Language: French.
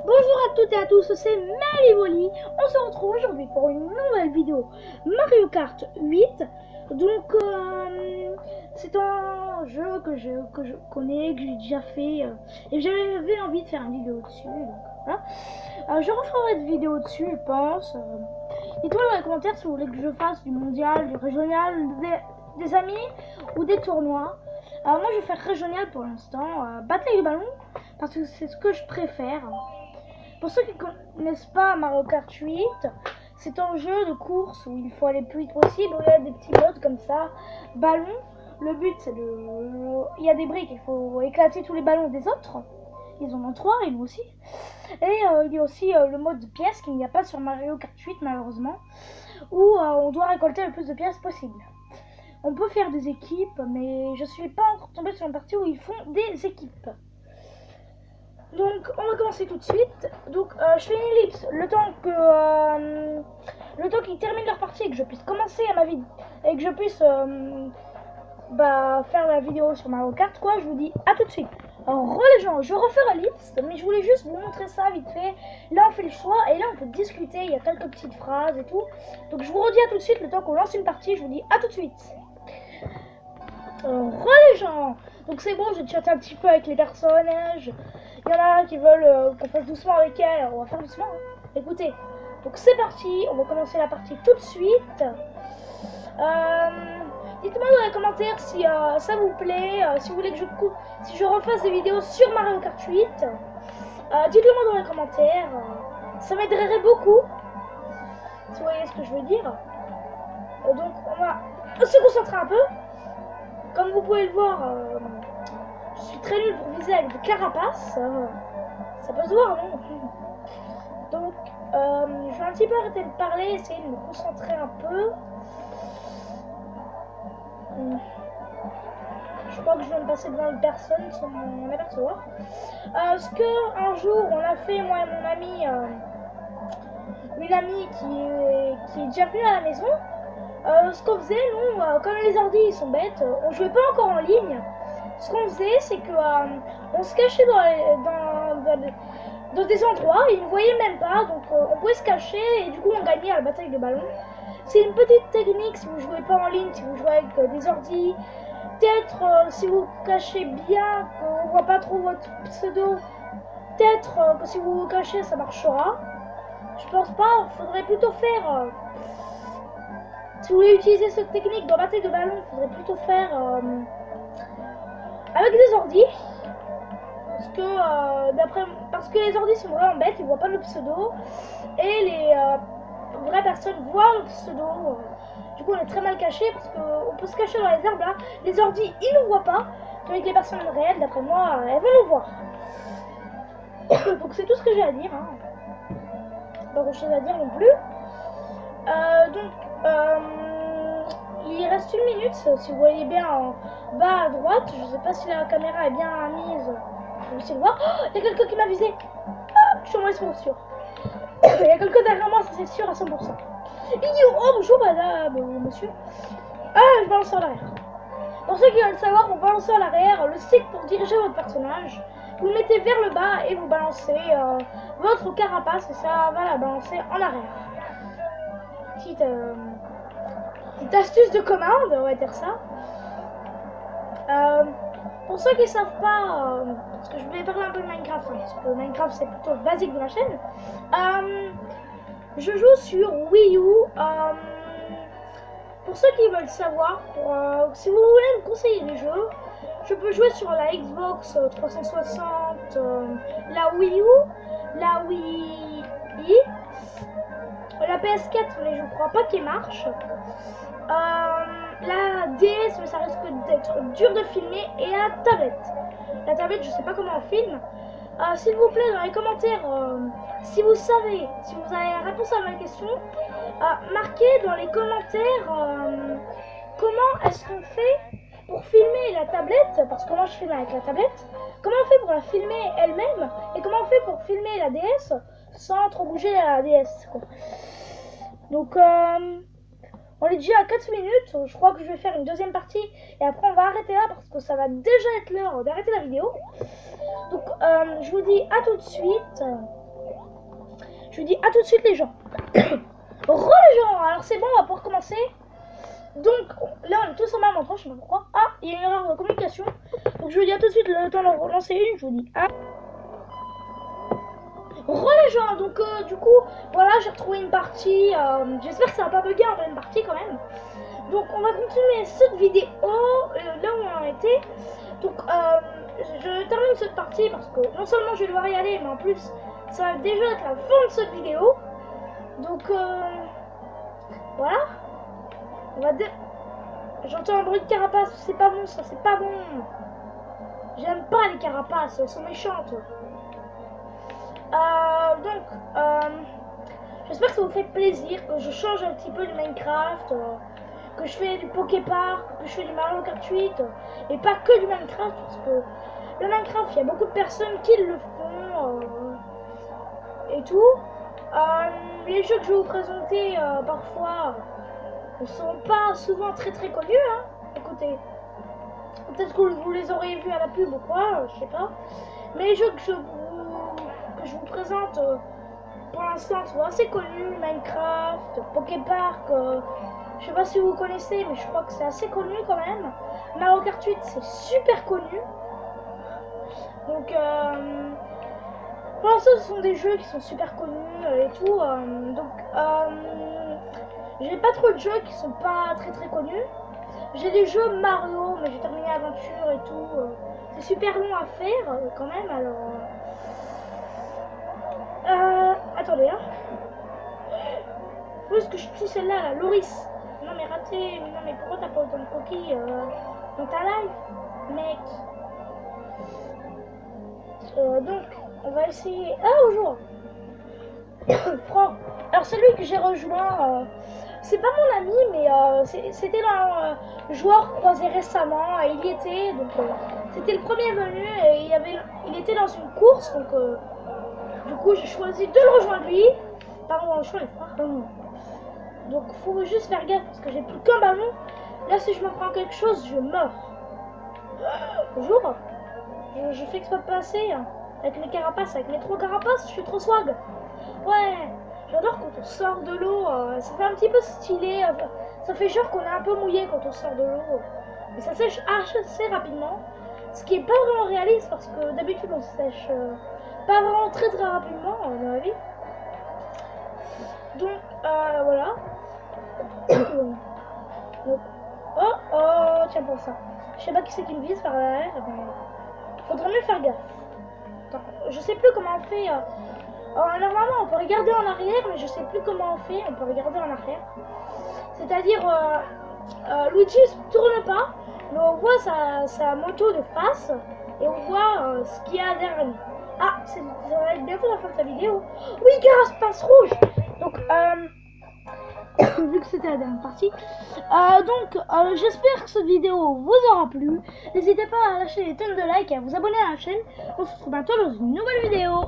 Bonjour à toutes et à tous, c'est Melivoli. On se retrouve aujourd'hui pour une nouvelle vidéo Mario Kart 8. Donc c'est un jeu que je connais, que j'ai déjà fait et j'avais envie de faire une vidéo dessus. Donc voilà. Je referai une vidéo dessus, je pense. Dites-moi dans les commentaires si vous voulez que je fasse du mondial, du régional, des amis ou des tournois. Moi je vais faire régional pour l'instant, bataille de ballon, parce que c'est ce que je préfère. Pour ceux qui ne connaissent pas Mario Kart 8, c'est un jeu de course où il faut aller le plus vite possible, où il y a des petits modes comme ça, ballon. Le but c'est de... Il y a des briques, il faut éclater tous les ballons des autres. Ils en ont 3 et nous aussi. Et il y a aussi le mode de pièces qu'il n'y a pas sur Mario Kart 8 malheureusement, où on doit récolter le plus de pièces possible. On peut faire des équipes, mais je suis pas encore tombée sur une partie où ils font des équipes. Donc on va commencer tout de suite. Donc je fais une ellipse le temps qu'ils terminent leur partie et que je puisse commencer à ma vie et que je puisse faire la vidéo sur Mario Kart quoi. Je vous dis à tout de suite. Alors les gens, je refais l'ellipse, mais je voulais juste vous montrer ça vite fait. Là on fait le choix et là on peut discuter, il y a quelques petites phrases et tout. Donc je vous redis à tout de suite le temps qu'on lance une partie. Je vous dis à tout de suite. Les gens, donc c'est bon, j'ai chatté un petit peu avec les personnages. Il y en a qui veulent qu'on fasse doucement avec elle, alors on va faire doucement. Hein. Écoutez, donc c'est parti, on va commencer la partie tout de suite. Dites-moi dans les commentaires si ça vous plaît, si vous voulez que si je refasse des vidéos sur Mario Kart 8. Dites-le moi dans les commentaires, ça m'aiderait beaucoup. Si vous voyez ce que je veux dire. Donc on va se concentrer un peu. Comme vous pouvez le voir, je suis très nul pour viser avec des carapaces. Ça peut se voir, non? Donc, je vais un petit peu arrêter de parler, essayer de me concentrer un peu. Je crois que je viens de passer devant une personne sans m'en apercevoir. Parce que un jour, on a fait, moi et mon ami, une amie qui est déjà venue à la maison. Ce qu'on faisait, nous, comme les ordi ils sont bêtes, on jouait pas encore en ligne. Ce qu'on faisait, c'est que on se cachait dans des endroits et ils ne voyaient même pas, donc on pouvait se cacher et du coup on gagnait à la bataille de ballon. C'est une petite technique si vous jouez pas en ligne, si vous jouez avec des ordi. Peut-être si vous cachez bien, qu'on voit pas trop votre pseudo, peut-être que si vous vous cachez ça marchera. Je pense pas, faudrait plutôt faire... si vous voulez utiliser cette technique dans bataille de ballon, il faudrait plutôt faire avec des ordis. Parce que les ordis sont vraiment bêtes, ils voient pas le pseudo. Et les vraies personnes voient le pseudo. Du coup on est très mal caché parce qu'on peut se cacher dans les herbes là. Les ordis ils ne voient pas. Avec les personnes réelles, d'après moi, elles vont le voir. Donc c'est tout ce que j'ai à dire. Hein. Pas grand chose à dire non plus. Il reste une minute, si vous voyez bien en bas à droite, je sais pas si la caméra est bien mise, je vais essayer de voir. Oh, il y a quelqu'un qui m'a visé. Ah, je suis moins sûr. Il y a quelqu'un derrière moi, ça c'est sûr à 100%. Oh bonjour madame, monsieur. Ah, je balance en arrière. Pour ceux qui veulent savoir, pour balancer en arrière, le stick pour diriger votre personnage, vous le mettez vers le bas et vous balancez votre carapace et ça va la balancer en arrière. Petite astuce de commande, on va dire ça. Pour ceux qui ne savent pas, parce que je voulais parler un peu de Minecraft, hein, parce que Minecraft c'est plutôt le basique de ma chaîne. Je joue sur Wii U. Pour ceux qui veulent savoir, si vous voulez me conseiller des jeux, je peux jouer sur la Xbox 360, la Wii U, la Wii I. La PS4, mais je crois pas qu'elle marche. La DS, mais ça risque d'être dur de filmer. Et la tablette. La tablette, je sais pas comment on filme. S'il vous plaît, dans les commentaires, si vous savez, si vous avez la réponse à ma question, marquez dans les commentaires comment est-ce qu'on fait pour filmer la tablette. Parce que moi, je filme avec la tablette. Comment on fait pour la filmer elle-même. Et comment on fait pour filmer la DS sans trop bouger la DS quoi. Donc on est déjà à 4 minutes, je crois que je vais faire une deuxième partie et après on va arrêter là parce que ça va déjà être l'heure d'arrêter la vidéo. Donc je vous dis à tout de suite Je vous dis à tout de suite les gens. Re les gens, alors c'est bon, on va pouvoir commencer. Donc là on est tous en même endroit, je sais pas pourquoi. Ah, il y a une erreur de communication. Donc je vous dis à tout de suite, le temps de relancer une, je vous dis ah. Re les gens, donc du coup, voilà, j'ai retrouvé une partie. J'espère que ça va pas bugger en pleine partie quand même. Donc on va continuer cette vidéo là où on en était. Donc je termine cette partie parce que non seulement je vais devoir y aller, mais en plus ça va déjà être la fin de cette vidéo. Donc voilà. On va J'entends un bruit de carapace, c'est pas bon ça, c'est pas bon. J'aime pas les carapaces, elles sont méchantes. J'espère que ça vous fait plaisir, que je change un petit peu du Minecraft, que je fais du Poképark, que je fais du Mario Kart 8, et pas que du Minecraft, parce que le Minecraft, il y a beaucoup de personnes qui le font, et tout. Les jeux que je vais vous présenter, parfois, ne sont pas souvent très connus, hein. Écoutez, peut-être que vous les aurez vus à la pub ou quoi, je sais pas. Mais les jeux que je vous présente, pour l'instant sont assez connus. Minecraft, Poképark, je sais pas si vous connaissez, mais je crois que c'est assez connu quand même. Mario Kart 8 c'est super connu. Donc pour l'instant ce sont des jeux qui sont super connus et tout. J'ai pas trop de jeux qui sont pas très connus. J'ai des jeux Mario, mais j'ai terminé l'aventure et tout. C'est super long à faire quand même, alors... attendez, hein. Où est-ce que je tue celle-là, là, Loris? Non mais raté, non mais pourquoi t'as pas autant de coquilles dans ta live, mec? Donc, on va essayer... Ah, bonjour. Franck. Alors celui que j'ai rejoint, c'est pas mon ami, mais c'était un joueur croisé récemment, et il y était, donc c'était le premier venu, et il était dans une course, donc du coup j'ai choisi de le rejoindre lui. Pardon, je suis les frères. Donc faut juste faire gaffe parce que j'ai plus qu'un ballon. Là si je me prends quelque chose, je meurs. Bonjour. Je fais exprès de passer avec les carapaces, avec les 3 carapaces, je suis trop swag. Ouais, j'adore quand on sort de l'eau, ça fait un petit peu stylé, ça fait genre qu'on est un peu mouillé quand on sort de l'eau. Mais ça sèche assez rapidement, ce qui est pas vraiment réaliste parce que d'habitude on sèche pas vraiment très rapidement à mon avis. Donc voilà. Donc, oh, tiens pour ça. Je sais pas qui c'est qui me vise par derrière, mais faudrait mieux faire gaffe. Attends, je sais plus comment on fait. Normalement on peut regarder en arrière, mais je sais plus comment on fait. On peut regarder en arrière. C'est-à-dire Luigi se tourne pas, mais on voit sa moto de face et on voit ce qu'il y a derrière lui. Ah, ça va être bientôt la fin de la vidéo. Oui, carapace rouge. Donc vu que c'était la dernière partie, j'espère que cette vidéo vous aura plu. N'hésitez pas à lâcher des tonnes de likes et à vous abonner à la chaîne. On se retrouve bientôt dans une nouvelle vidéo.